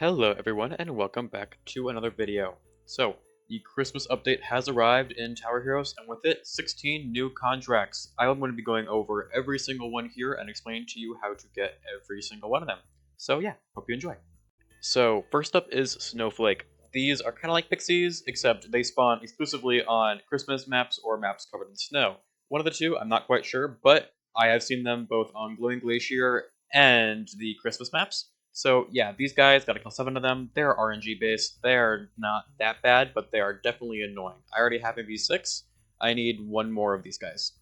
Hello everyone and welcome back to another video. So, the Christmas update has arrived in Tower Heroes and with it 16 new contracts. I'm going to be going over every single one here and explain to you how to get every single one of them. So yeah, hope you enjoy. So first up is Snowflake. These are kind of like pixies, except they spawn exclusively on Christmas maps or maps covered in snow. One of the two, I'm not quite sure, but I have seen them both on Glowing Glacier and the Christmas maps. So yeah, these guys, gotta kill 7 of them. They're RNG based. They're not that bad, but they are definitely annoying. I already have maybe 6. I need one more of these guys.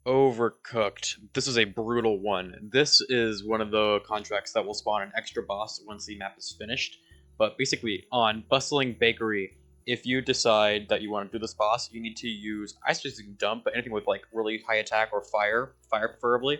Overcooked. This is a brutal one. This is one of the contracts that will spawn an extra boss once the map is finished. But basically, on Bustling Bakery, if you decide that you want to do this boss, you need to use, I suggest dump, but anything with like really high attack or fire preferably,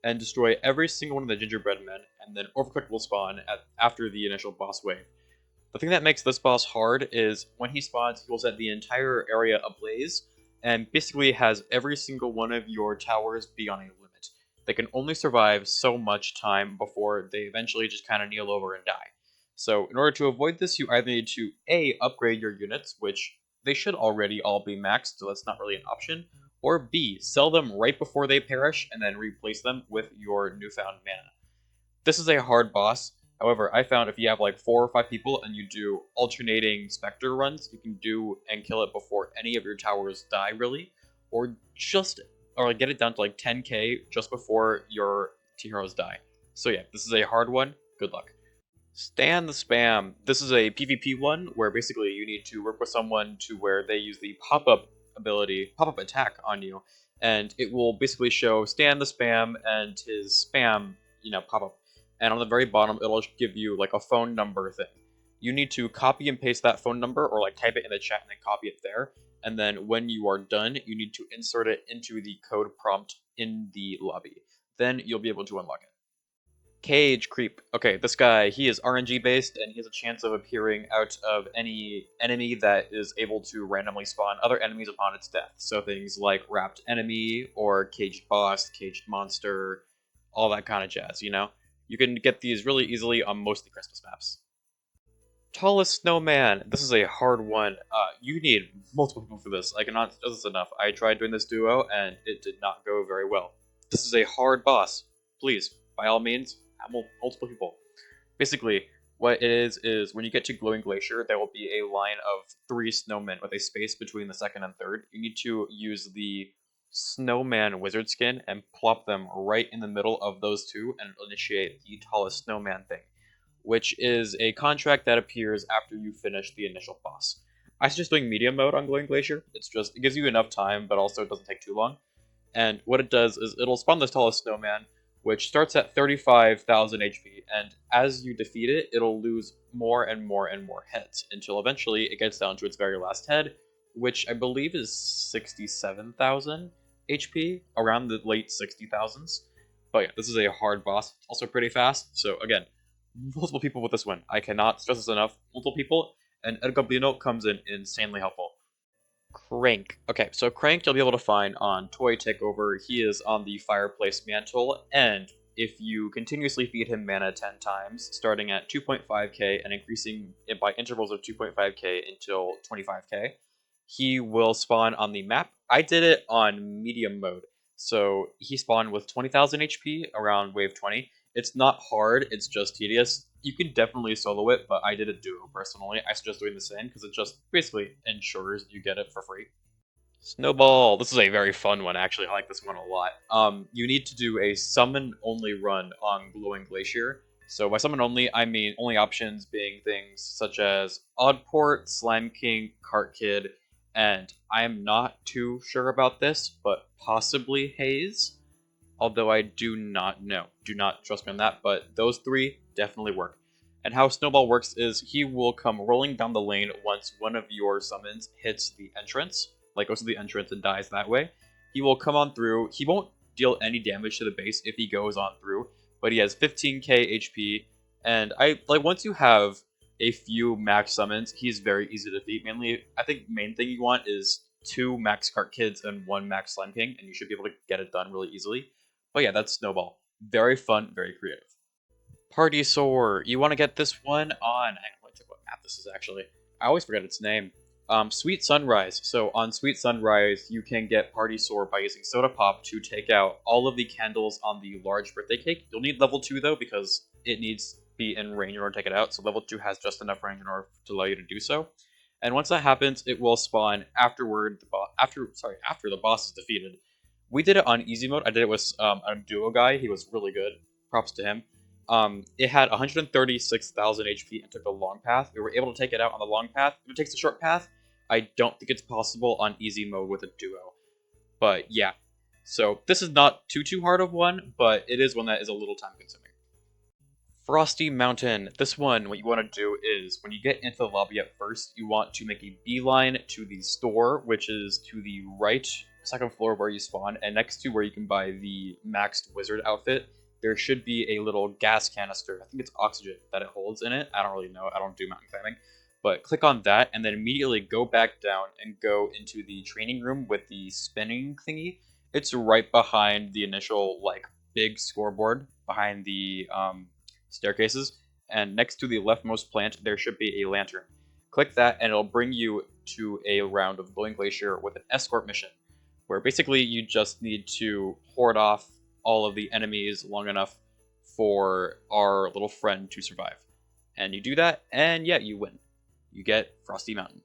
and destroy every single one of the gingerbread men, and then Overcooked will spawn after the initial boss wave. The thing that makes this boss hard is when he spawns, he will set the entire area ablaze, and basically has every single one of your towers be on a limit. They can only survive so much time before they eventually just kind of kneel over and die. So in order to avoid this, you either need to A, upgrade your units, which they should already all be maxed, so that's not really an option, or B, sell them right before they perish and then replace them with your newfound mana. This is a hard boss. However, I found if you have like 4 or 5 people and you do alternating Spectre runs, you can do and kill it before any of your towers die, really. Or like get it down to like 10k just before your heroes die. So yeah, this is a hard one. Good luck. Stand the Spam. This is a PvP one where basically you need to work with someone to where they use the pop-up ability, pop-up attack on you, and it will basically show Stand the Spam and his spam, pop-up. And on the very bottom, it'll give you like a phone number thing. You need to copy and paste that phone number or like type it in the chat and then copy it there. And then when you are done, you need to insert it into the code prompt in the lobby. Then you'll be able to unlock it. Cage Creep. Okay, this guy, he is RNG based, and he has a chance of appearing out of any enemy that is able to randomly spawn other enemies upon its death. So things like Wrapped Enemy, or Caged Boss, Caged Monster, all that kind of jazz, You can get these really easily on most of the Christmas maps. Tallest Snowman. This is a hard one. You need multiple people for this. I cannot stress this enough. I tried doing this duo, and it did not go very well. This is a hard boss. Please, by all means, have multiple people. Basically, what it is when you get to Glowing Glacier, there will be a line of 3 snowmen with a space between the second and third. You need to use the Snowman wizard skin and plop them right in the middle of those two and initiate the tallest snowman thing, which is a contract that appears after you finish the initial boss. I suggest doing medium mode on Glowing Glacier. It gives you enough time, but also it doesn't take too long. And what it does is it'll spawn this tallest snowman, which starts at 35,000 HP, and as you defeat it, it'll lose more and more and more heads, until eventually it gets down to its very last head, which I believe is 67,000 HP, around the late 60,000s. But yeah, this is a hard boss, also pretty fast, so again, multiple people with this one. I cannot stress this enough. Multiple people, and El Goblino comes in insanely helpful. Crank. Okay, so Crank you'll be able to find on Toy Takeover. He is on the Fireplace Mantle, and if you continuously feed him mana 10 times, starting at 2.5k and increasing it by intervals of 2.5k until 25k, he will spawn on the map. I did it on medium mode, so he spawned with 20,000 HP around wave 20. It's not hard, it's just tedious. You can definitely solo it, but I did a duo personally. I suggest doing the same because it just basically ensures you get it for free. Snowball. This is a very fun one, actually. I like this one a lot. You need to do a summon only run on Glowing Glacier. So by summon only, I mean only options being things such as Oddport, Slime King, Cart Kid, and I am not too sure about this, but possibly Haze. Although I do not know. Do not trust me on that, but those 3 definitely work. And how Snowball works is he will come rolling down the lane once one of your summons hits the entrance, like goes to the entrance and dies that way. He will come on through. He won't deal any damage to the base if he goes on through, but he has 15k HP, and once you have a few max summons, he's very easy to defeat. Mainly, I think main thing you want is 2 max Cart Kids and 1 max Slime King, and you should be able to get it done really easily. But yeah, that's Snowball. Very fun, very creative. Party Soar. You want to get this one on. Hang on, let me check what map this is actually. I always forget its name. Sweet Sunrise. So on Sweet Sunrise, you can get Party Soar by using Soda Pop to take out all of the candles on the large birthday cake. You'll need level 2 though, because it needs to be in range in order to take it out. So level 2 has just enough range in order to allow you to do so. And once that happens, it will spawn afterward. After the boss is defeated. We did it on easy mode. I did it with a duo guy. He was really good. Props to him. It had 136,000 HP and took the long path. We were able to take it out on the long path. If it takes the short path, I don't think it's possible on easy mode with a duo. But yeah, so this is not too hard of one, but it is one that is a little time consuming. Frosty Mountain. This one, what you want to do is, when you get into the lobby at first, you want to make a beeline to the store, which is to the right, second floor where you spawn, and next to where you can buy the maxed wizard outfit, there should be a little gas canister. I think it's oxygen that it holds in it. I don't really know. I don't do mountain climbing. But click on that, and then immediately go back down and go into the training room with the spinning thingy. It's right behind the initial, like, big scoreboard, behind the staircases, and next to the leftmost plant there should be a lantern. Click that and it'll bring you to a round of Glowing Glacier with an escort mission, where basically you just need to hoard off all of the enemies long enough for our little friend to survive. And you do that, and yeah, you win. You get Frosty Mountain.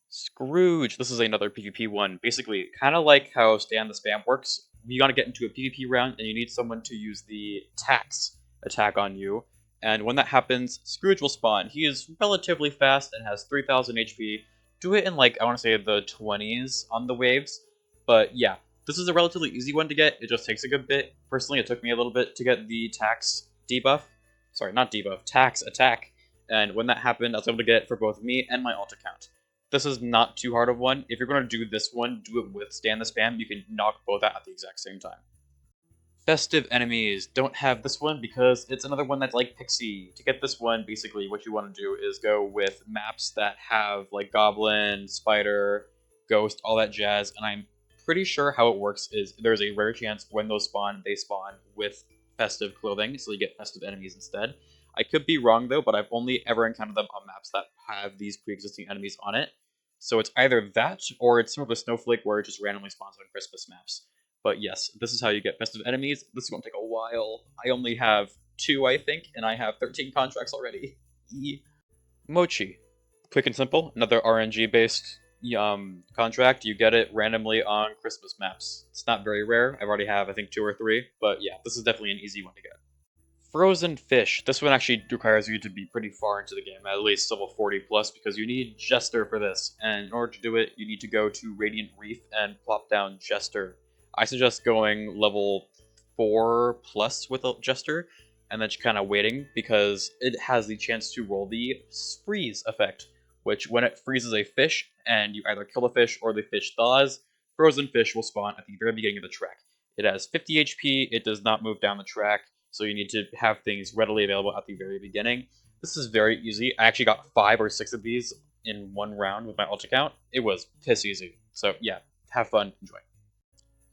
Scrooge. This is another PvP one. Basically, kind of like how Stand the Spam works. You gotta get into a PvP round, and you need someone to use the tax attack on you, and when that happens, Scrooge will spawn. He is relatively fast and has 3,000 HP. Do it in, like, I want to say the 20s on the waves, but yeah, this is a relatively easy one to get. It just takes a good bit. Personally, it took me a little bit to get the tax debuff. Sorry, not debuff, tax attack, and when that happened, I was able to get it for both me and my alt account. This is not too hard of one. If you're going to do this one, do it with Stand the Spam. You can knock both out at the exact same time. Festive Enemies. Don't have this one because it's another one that's like Pixie. To get this one, basically what you want to do is go with maps that have like Goblin, Spider, Ghost, all that jazz, and I'm pretty sure how it works is there's a rare chance when those spawn, they spawn with festive clothing, so you get Festive Enemies instead. I could be wrong though, but I've only ever encountered them on maps that have these pre-existing enemies on it. So it's either that, or it's sort of a Snowflake where it just randomly spawns on Christmas maps. But yes, this is how you get Festive Enemies. This is going to take a while. I only have 2, I think, and I have 13 contracts already. Mochi. Quick and simple. Another RNG-based contract. You get it randomly on Christmas maps. It's not very rare. I already have, I think, 2 or 3. But yeah, this is definitely an easy one to get. Frozen Fish. This one actually requires you to be pretty far into the game, at least level 40 plus, because you need Jester for this. And in order to do it, you need to go to Radiant Reef and plop down Jester. I suggest going level 4 plus with a Jester, and then just kind of waiting, because it has the chance to roll the freeze effect, which when it freezes a fish, and you either kill the fish or the fish thaws, frozen fish will spawn at the very beginning of the track. It has 50 HP, it does not move down the track, so you need to have things readily available at the very beginning. This is very easy. I actually got 5 or 6 of these in one round with my alt account. It was piss easy. So yeah, have fun, enjoy.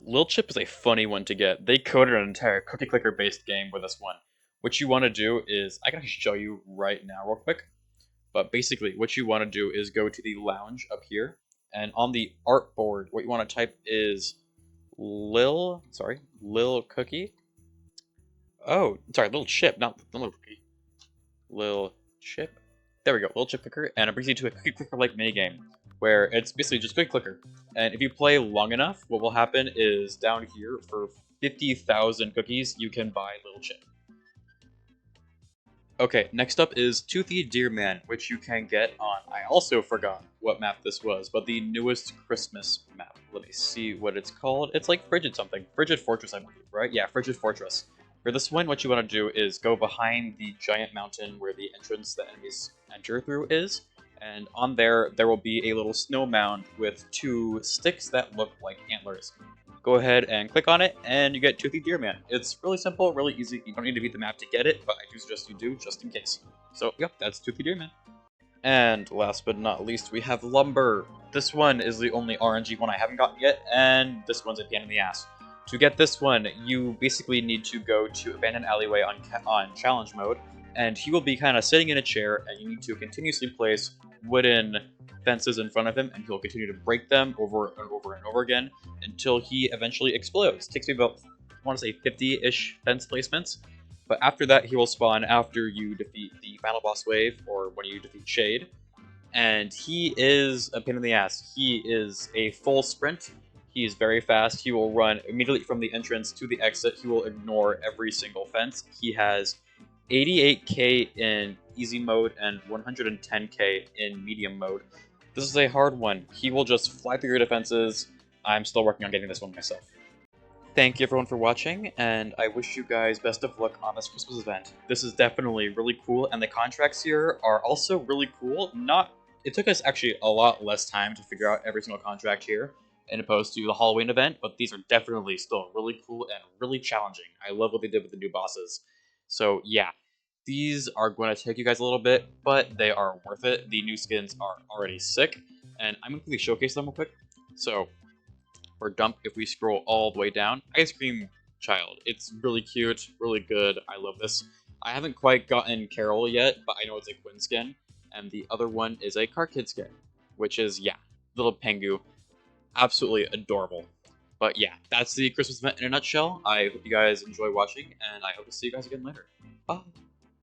Lil Chip is a funny one to get. They coded an entire cookie clicker based game with this one. What you want to do is, I can actually show you right now real quick, but basically what you want to do is go to the lounge up here, and on the art board, what you want to type is Lil Cookie. Oh, sorry, Lil Chip, not Lil Cookie. Lil Chip. There we go, Lil Chip Clicker, and it brings you to a cookie clicker-like minigame, where it's basically just cookie clicker. And if you play long enough, what will happen is down here, for 50,000 cookies, you can buy Lil Chip. Okay, next up is Toothy Deer Man, which you can get on, I also forgot what map this was, but the newest Christmas map. Let me see what it's called. It's like Frigid something. Frigid Fortress, I believe, right? Yeah, Frigid Fortress. For this one, what you want to do is go behind the giant mountain where the entrance that enemies enter through is, and on there will be a little snow mound with 2 sticks that look like antlers. Go ahead and click on it, and you get Toothy Deer Man. It's really simple, really easy. You don't need to beat the map to get it, but I do suggest you do, just in case. So, yep, that's Toothy Deer Man. And last but not least, we have Lumber. This one is the only RNG one I haven't gotten yet, and this one's a pain in the ass. To get this one, you basically need to go to Abandoned Alleyway on Challenge Mode, and he will be kind of sitting in a chair, and you need to continuously place wooden fences in front of him, and he'll continue to break them over and over and over again until he eventually explodes. It takes me about, I want to say, 50-ish fence placements, but after that, he will spawn after you defeat the final boss wave, or when you defeat Shade, and he is a pain in the ass. He is a full sprint. He is very fast. He will run immediately from the entrance to the exit. He will ignore every single fence. He has 88k in easy mode and 110k in medium mode. This is a hard one. He will just fly through your defenses. I'm still working on getting this one myself. Thank you everyone for watching, and I wish you guys best of luck on this Christmas event. This is definitely really cool, and the contracts here are also really cool. It took us actually a lot less time to figure out every single contract here, in opposed to the Halloween event, but these are definitely still really cool and really challenging. I love what they did with the new bosses. So yeah, these are going to take you guys a little bit, but they are worth it. The new skins are already sick, and I'm going to quickly showcase them real quick. So for Dump, if we scroll all the way down, Ice Cream Child. It's really cute, really good. I love this. I haven't quite gotten Carol yet, but I know it's a Quinn skin. And the other one is a Car Kid skin, which is, yeah, little Pengu. Absolutely adorable. But yeah, that's the Christmas event in a nutshell. I hope you guys enjoy watching, and I hope to see you guys again later. Bye!